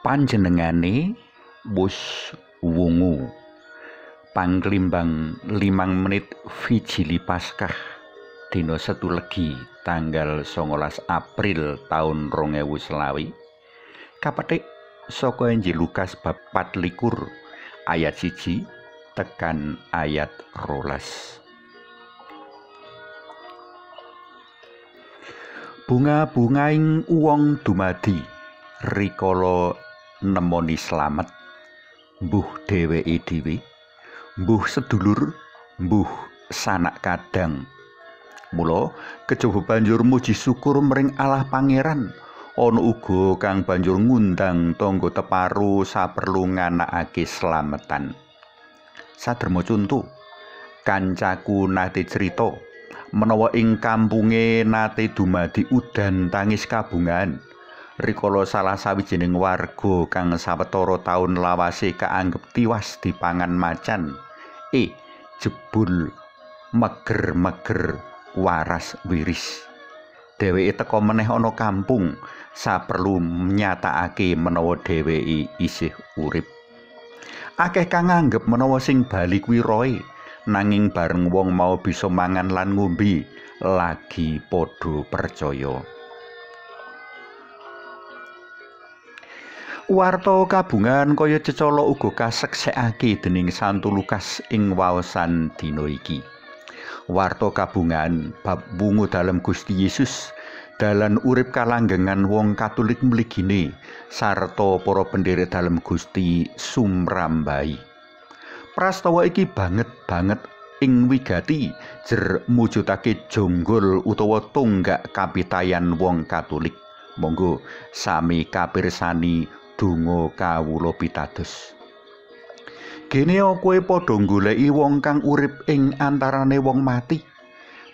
Panjenengane wus wungu pangklimbang 5 menit Vigili Paskah dina Setu Legi tanggal 19 April taun 2020 kapetik saka Injil Lukas bab 24 ayat 1 tekan ayat 12. Bunga-bungaing wong dumadi rikala nemoni slamet, mbuh dheweke dhewe, mbuh sedulur, mbuh sanak kadang. Mula kejaba banjur muji syukur mring Allah Pangeran. Ana uga kang banjur ngundang tangga teparo saperlu nganakake slametan. Saderma conto, kancaku nate crita menawa ing kampunge nate dumadi udan tangis kabungan. Rikala salah sawijining warga kang sawetara taun lawase kaanggep tiwas dipangan macan, jebul meger-meger waras wiris. Dheweke teka meneh ana kampung saperlu nyatakake menawa dheweke isih urip. Akeh kang nganggep menawa sing bali kuwi roe, nanging bareng wong mau bisa mangan lan ngombe, lagi padha percaya. Warta kabungan kaya cecala uga kaseksekake dening Santo Lukas ing waosan dina iki. Warta kabungan bab wungu dalem Gusti Yesus, dalan urip kalanggengan wong Katolik mligine sarta para pendherek dalem Gusti sumrambahi. Prastawa iki banget ing wigati jer mujudake jonggol utawa tonggak kapitayan wong Katolik. Monggo sami kapirsani donga kawula pitados. Gene kowe padha goleki wong kang urip ing antarane wong mati.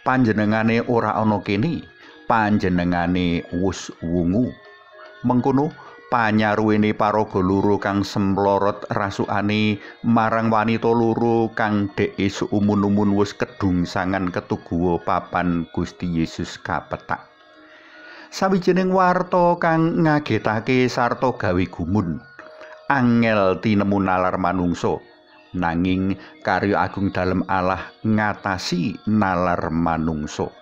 Panjenengane ora ana kene, panjenengane wus wungu. Mengkono panyaruwene paraga loro kang semlorot rasukane marang wanita loro kang dheke suumun-umun wis kedungsangan ketuguwa papan Gusti Yesus kapetak. Sawijining warta kang ngagetake sarta gawe gumun. Angel tinemu nalar manungsa, nanging karya agung dalem Allah ngatasi nalar manungsa.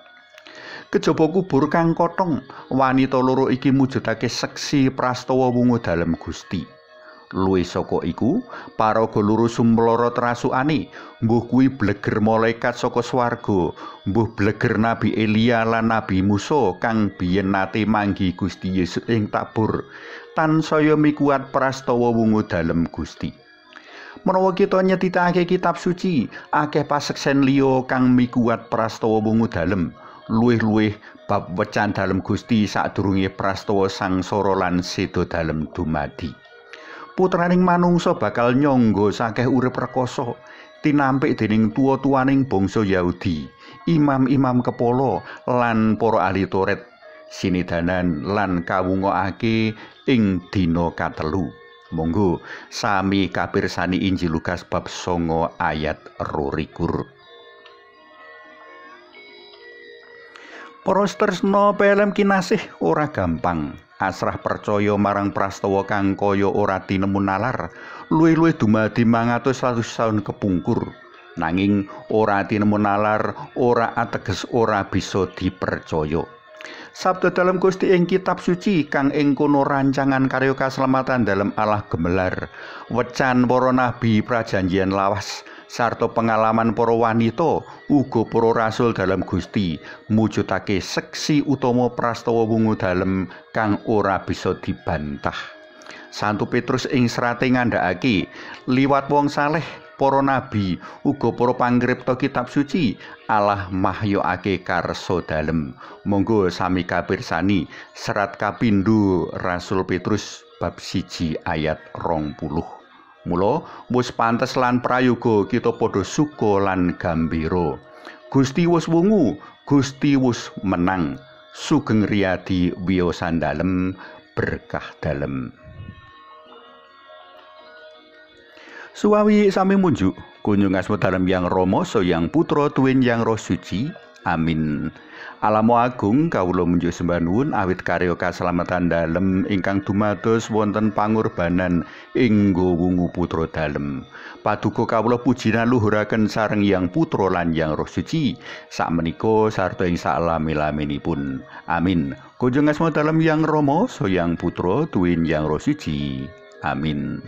Kejaba kubur kang kotong, wanita loro iki mujudake seksi prastawa wungu dalem Gusti. Luwih saka iku, paraga loro sumlorot rasukane, mbuh kuwi bleger malaikat saka swarga, mbuh bleger Nabi Elia lan Nabi Musa kang biyen nate manggi Gusti Yesus ing Tabor, tansaya mikuat prastawa wungu dalem Gusti. Menawa kita nyetitake kitab suci, akeh paseksen liya kang mikuat prastawa wungu dalem, luwih-luwih bab wecan dalem Gusti sadurunge prastawa sangsara lan seda dalem dumadi. Putraning manungsa bakal nyangga sakeh urip rekoso, tinampik dening tuwa-tuwaning bangsa Yahudi, imam-imam kepala lan para ahli Taurat, sinidanan lan kawungokake ing dina katelu. Monggo sami kapirsani Injil Lukas bab 9 ayat 22. Para tresna pelem kinasih ora gampang asrah percaya marang prastawa kang kaya ora tinemu nalar, luwih-luwih dumadi 100 taun kepungkur. Nanging ora tinemu nalar ora ateges ora bisa dipercaya. Sabda dalam Gusti ing kitab suci kang ing kono rancangan karya kaselamatan dalam Allah gemelar, wecan para nabi prajanjian lawas, sarta pengalaman para wanita uga para rasul dalam Gusti mujudake seksi utama prastawa wungu dalem kang ora bisa dibantah. Santo Petrus ing serate ngandhakake liwat wong saleh, para nabi uga para pangripta kitab suci Allah mahyokake karsa dalem. Monggo sami kapirsani serat kapindho Rasul Petrus bab 1 ayat 20. Mula wis pantes lan prayoga kita padha suka lan gembira. Gusti wis wungu, Gusti wis menang. Sugeng riyadi wiyosan dalem, berkah dalem. Suwawi sami munjuk kunjung asma dalem Yang Rama Sang Yang Putra tuwin Yang Roh Suci. Amin. Alamo agung kawula munjuk sembah nuwun awit karya kaslametan dalem ingkang dumados wonten pangorbanan inggo wungu putra dalem. Paduka kawula puji luhuraken sareng Yang Putra lan Yang Roh Suci sakmenika sarta ing salami-laminipun. Amin. Kunjung asma dalem Yang Rama so Yang Putra tuwin Yang Roh Suci. Amin.